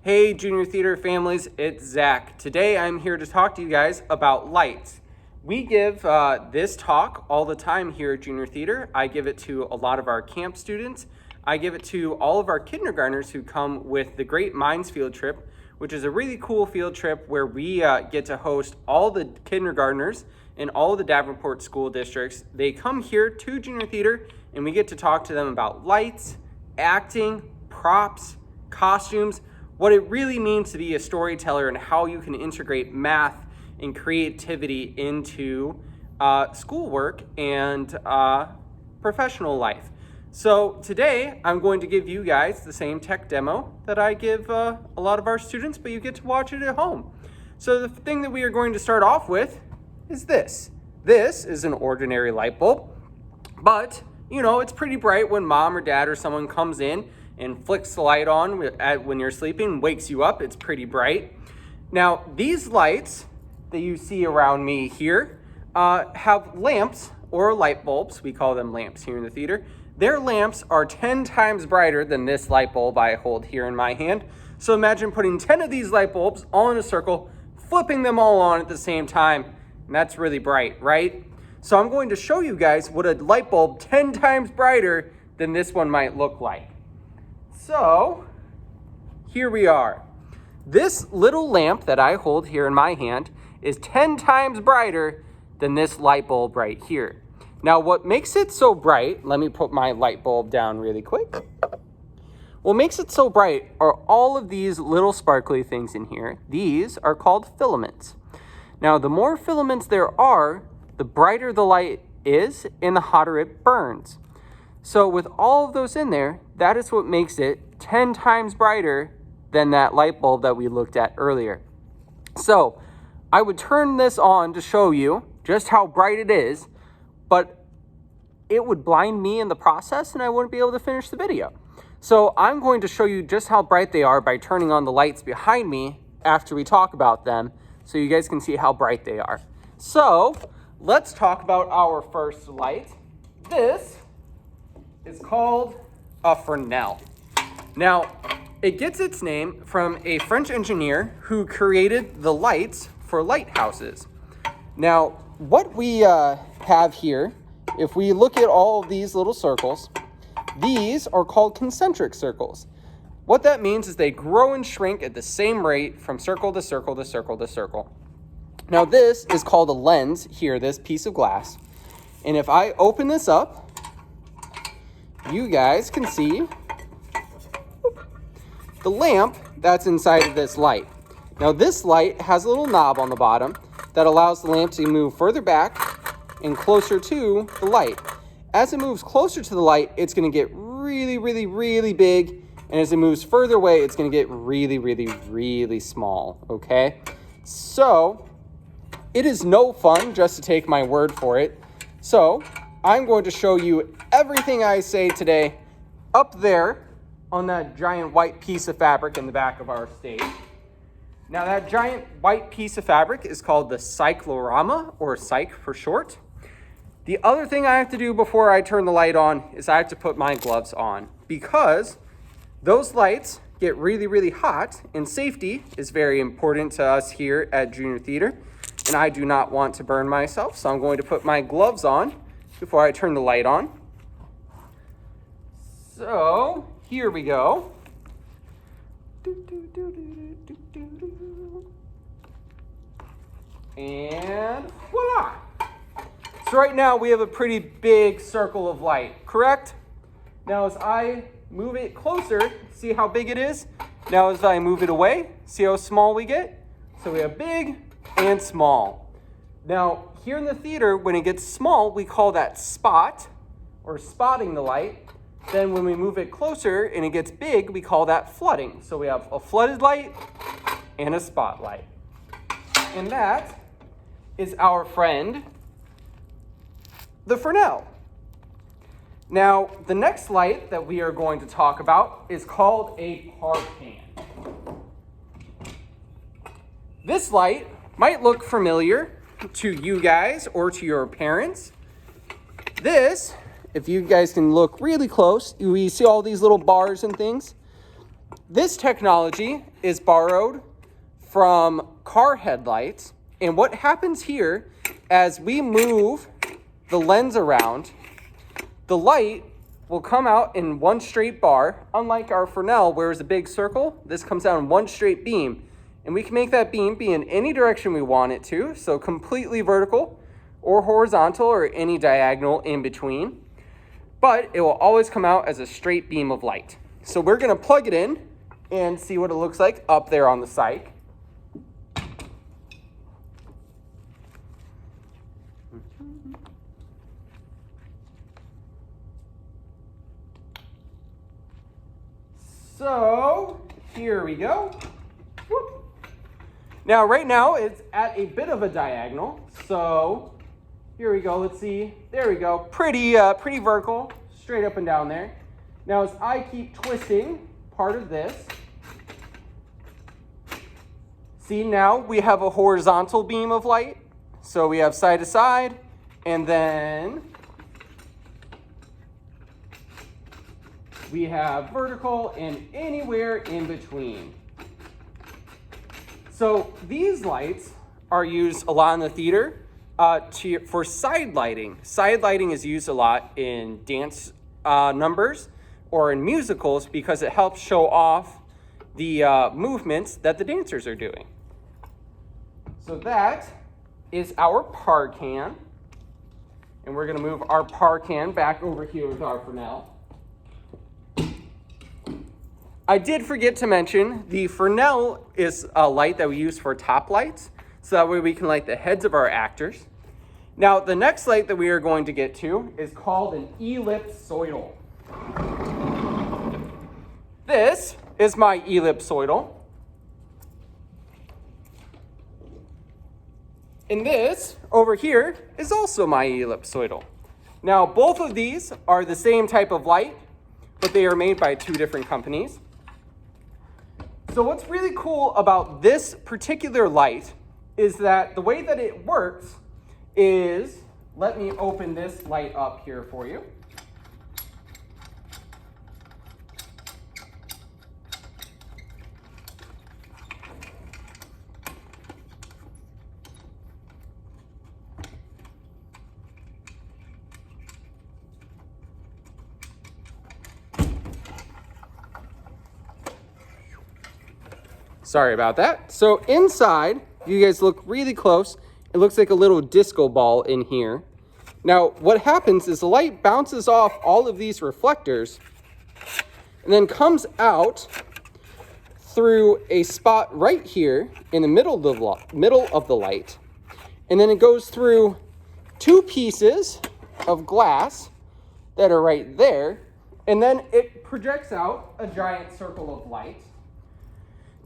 Hey Junior Theater families, it's Zach. Today I'm here to talk to you guys about lights. We give this talk all the time here at Junior Theater. I give it to a lot of our camp students. I give it to all of our kindergartners who come with the Great Minds Field Trip, which is a really cool field trip where we get to host all the kindergartners in all of the Davenport school districts. They come here to Junior Theater and we get to talk to them about lights, acting, props, costumes, what it really means to be a storyteller and how you can integrate math and creativity into schoolwork and professional life. So today I'm going to give you guys the same tech demo that I give a lot of our students, but you get to watch it at home. So the thing that we are going to start off with is this. This is an ordinary light bulb, but you know, it's pretty bright when mom or dad or someone comes in and flicks the light on when you're sleeping, wakes you up. It's pretty bright. Now, these lights that you see around me here have lamps or light bulbs. We call them lamps here in the theater. Their lamps are 10 times brighter than this light bulb I hold here in my hand. So imagine putting 10 of these light bulbs all in a circle, flipping them all on at the same time. And that's really bright, right? So I'm going to show you guys what a light bulb 10 times brighter than this one might look like. So here we are. This little lamp that I hold here in my hand is 10 times brighter than this light bulb right here. Now what makes it so bright, let me put my light bulb down really quick. What makes it so bright are all of these little sparkly things in here. These are called filaments. Now the more filaments there are, the brighter the light is and the hotter it burns. So with all of those in there, that is what makes it 10 times brighter than that light bulb that we looked at earlier. So I would turn this on to show you just how bright it is, but it would blind me in the process and I wouldn't be able to finish the video. So I'm going to show you just how bright they are by turning on the lights behind me after we talk about them so you guys can see how bright they are. So let's talk about our first light. This is called a Fresnel. Now, it gets its name from a French engineer who created the lights for lighthouses. Now, what we have here, if we look at all of these little circles, these are called concentric circles. What that means is they grow and shrink at the same rate from circle to circle to circle to circle. Now, this is called a lens here, this piece of glass. And if I open this up, you guys can see the lamp that's inside of this light. Now this light has a little knob on the bottom that allows the lamp to move further back and closer to the light. As it moves closer to the light, it's going to get really, really, really big. And as it moves further away, it's going to get really, really, really small. Okay? So it is no fun just to take my word for it. So I'm going to show you everything I say today up there on that giant white piece of fabric in the back of our stage. Now that giant white piece of fabric is called the cyclorama, or cyc for short. The other thing I have to do before I turn the light on is I have to put my gloves on because those lights get really, really hot and safety is very important to us here at Junior Theater. And I do not want to burn myself, so I'm going to put my gloves on before I turn the light on. So here we go. And voila! So right now we have a pretty big circle of light, correct? Now as I move it closer, see how big it is? Now as I move it away, see how small we get? So we have big and small. Now here in the theater, when it gets small, we call that spot, or spotting the light. Then when we move it closer and it gets big, we call that flooding. So we have a flooded light and a spotlight. And that is our friend, the Fresnel. Now, the next light that we are going to talk about is called a Parpan. This light might look familiar to you guys or to your parents. This, if you guys can look really close, we see all these little bars and things. This technology is borrowed from car headlights, and what happens here as we move the lens around, the light will come out in one straight bar. Unlike our Fresnel, where it's a big circle, this comes out in one straight beam. And we can make that beam be in any direction we want it to, so completely vertical or horizontal or any diagonal in between. But it will always come out as a straight beam of light. So we're going to plug it in and see what it looks like up there on the cyc. So here we go. Whoop. Now, right now, it's at a bit of a diagonal. So here we go. Let's see. There we go. Pretty vertical, straight up and down there. Now, as I keep twisting part of this, see, now we have a horizontal beam of light. So we have side to side, and then we have vertical and anywhere in between. So these lights are used a lot in the theater for side lighting. Side lighting is used a lot in dance numbers or in musicals because it helps show off the movements that the dancers are doing. So that is our par can. And we're going to move our par can back over here with our Fresnel. I did forget to mention the Fresnel is a light that we use for top lights, so that way we can light the heads of our actors. Now, the next light that we are going to get to is called an ellipsoidal. This is my ellipsoidal. And this over here is also my ellipsoidal. Now, both of these are the same type of light, but they are made by two different companies. So what's really cool about this particular light is that the way that it works is, let me open this light up here for you. Sorry about that. So inside, you guys look really close. It looks like a little disco ball in here. Now, what happens is the light bounces off all of these reflectors and then comes out through a spot right here in the middle of the light. And then it goes through two pieces of glass that are right there. And then it projects out a giant circle of light.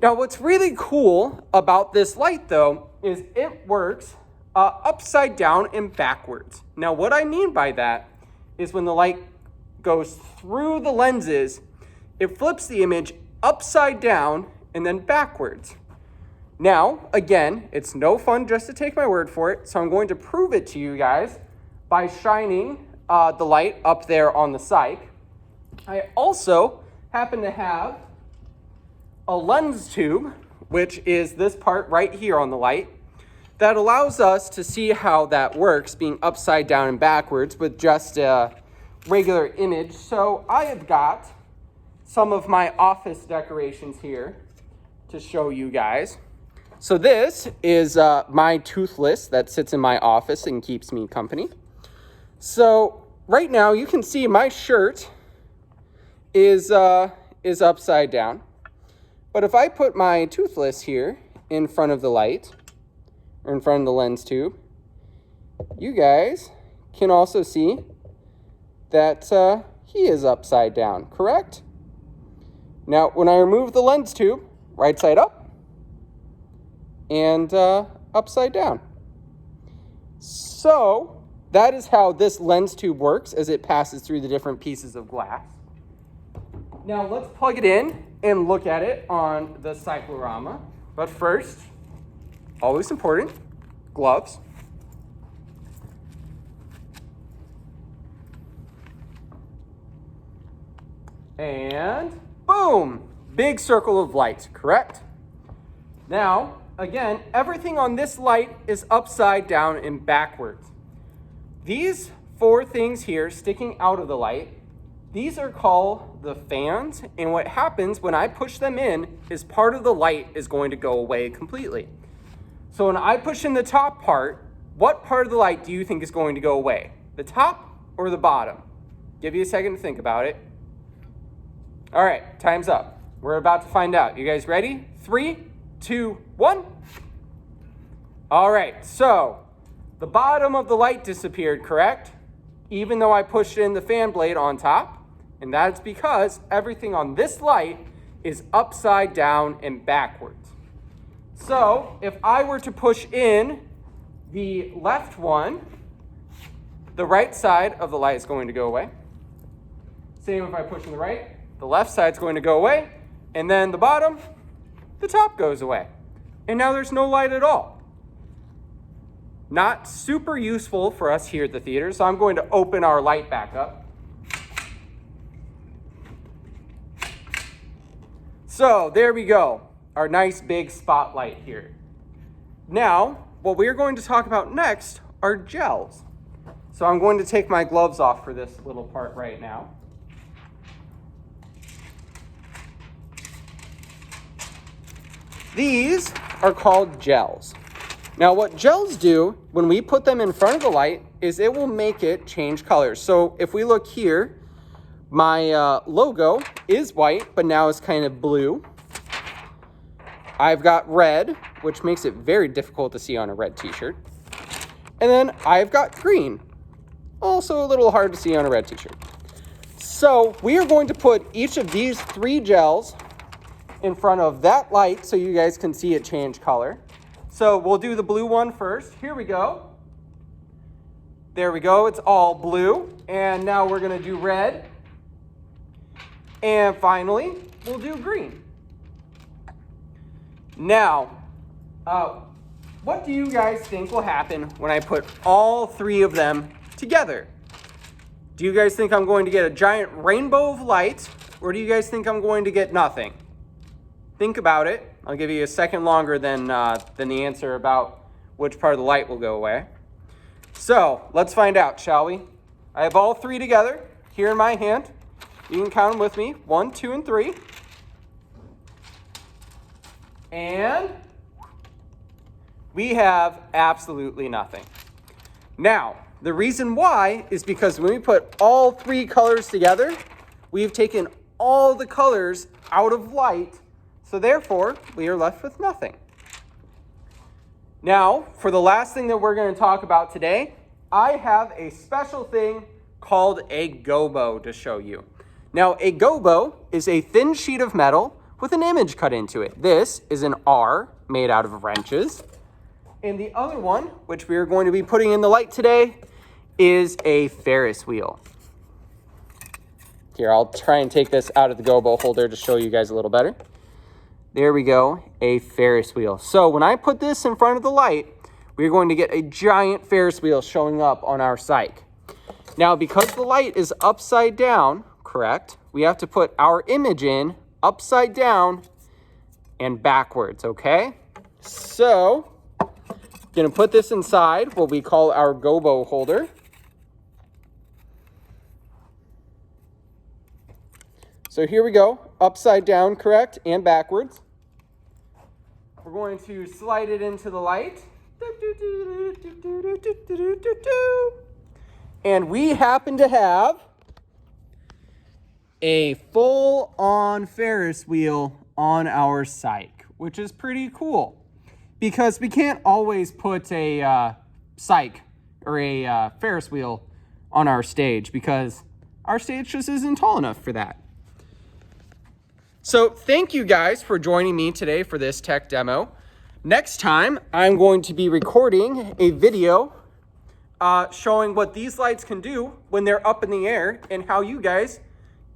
Now, what's really cool about this light, though, is it works upside down and backwards. Now, what I mean by that is when the light goes through the lenses, it flips the image upside down and then backwards. Now, again, it's no fun just to take my word for it, so I'm going to prove it to you guys by shining the light up there on the cyc. I also happen to have a lens tube, which is this part right here on the light, that allows us to see how that works, being upside down and backwards with just a regular image. So I have got some of my office decorations here to show you guys. So this is my toothless that sits in my office and keeps me company. So right now you can see my shirt is upside down. But if I put my toothless here in front of the light, or in front of the lens tube, you guys can also see that he is upside down, correct? Now, when I remove the lens tube, right side up and upside down. So that is how this lens tube works as it passes through the different pieces of glass. Now let's plug it in and look at it on the cyclorama. But first, always important, gloves. And boom, big circle of light, correct? Now, again, everything on this light is upside down and backwards. These 4 things here sticking out of the light, these are called the fans, and what happens when I push them in is part of the light is going to go away completely. So when I push in the top part, what part of the light do you think is going to go away? The top or the bottom? Give you a second to think about it. All right, time's up. We're about to find out. You guys ready? 3, 2, 1. All right, so the bottom of the light disappeared, correct? Even though I pushed in the fan blade on top. And that's because everything on this light is upside down and backwards. So if I were to push in the left one, the right side of the light is going to go away. Same if I push in the right, the left side is going to go away. And then the bottom, the top goes away. And now there's no light at all. Not super useful for us here at the theater, so I'm going to open our light back up. So there we go, our nice big spotlight here. Now, what we're going to talk about next are gels. So I'm going to take my gloves off for this little part right now. These are called gels. Now what gels do when we put them in front of the light is it will make it change colors. So if we look here, my logo is white, but now it's kind of blue. I've got red, which makes it very difficult to see on a red t-shirt. And then I've got green, also a little hard to see on a red t-shirt. So we are going to put each of these 3 gels in front of that light so you guys can see it change color. So we'll do the blue one first. Here we go. There we go, it's all blue. And now we're gonna do red. And finally, we'll do green. Now, what do you guys think will happen when I put all 3 of them together? Do you guys think I'm going to get a giant rainbow of light, or do you guys think I'm going to get nothing? Think about it. I'll give you a second longer than the answer about which part of the light will go away. So, let's find out, shall we? I have all 3 together here in my hand. You can count them with me. 1, 2, and 3. And we have absolutely nothing. Now, the reason why is because when we put all 3 colors together, we've taken all the colors out of light, so therefore, we are left with nothing. Now, for the last thing that we're going to talk about today, I have a special thing called a gobo to show you. Now, a gobo is a thin sheet of metal with an image cut into it. This is an R made out of wrenches. And the other one, which we are going to be putting in the light today, is a Ferris wheel. Here, I'll try and take this out of the gobo holder to show you guys a little better. There we go, a Ferris wheel. So when I put this in front of the light, we're going to get a giant Ferris wheel showing up on our cyc. Now, because the light is upside down, correct, we have to put our image in upside down and backwards, okay? So, gonna put this inside what we call our gobo holder. So here we go, upside down, correct, and backwards. We're going to slide it into the light. And we happen to have a full-on Ferris wheel on our cyc, which is pretty cool because we can't always put a cyc or a Ferris wheel on our stage because our stage just isn't tall enough for that. So thank you guys for joining me today for this tech demo. Next time, I'm going to be recording a video showing what these lights can do when they're up in the air and how you guys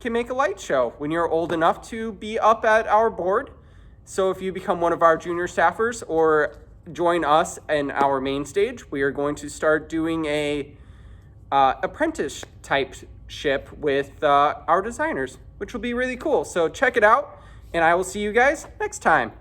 can make a light show when you're old enough to be up at our board. So if you become one of our junior staffers or join us in our main stage, we are going to start doing a apprentice type ship with our designers, which will be really cool. So check it out. and I will see you guys next time.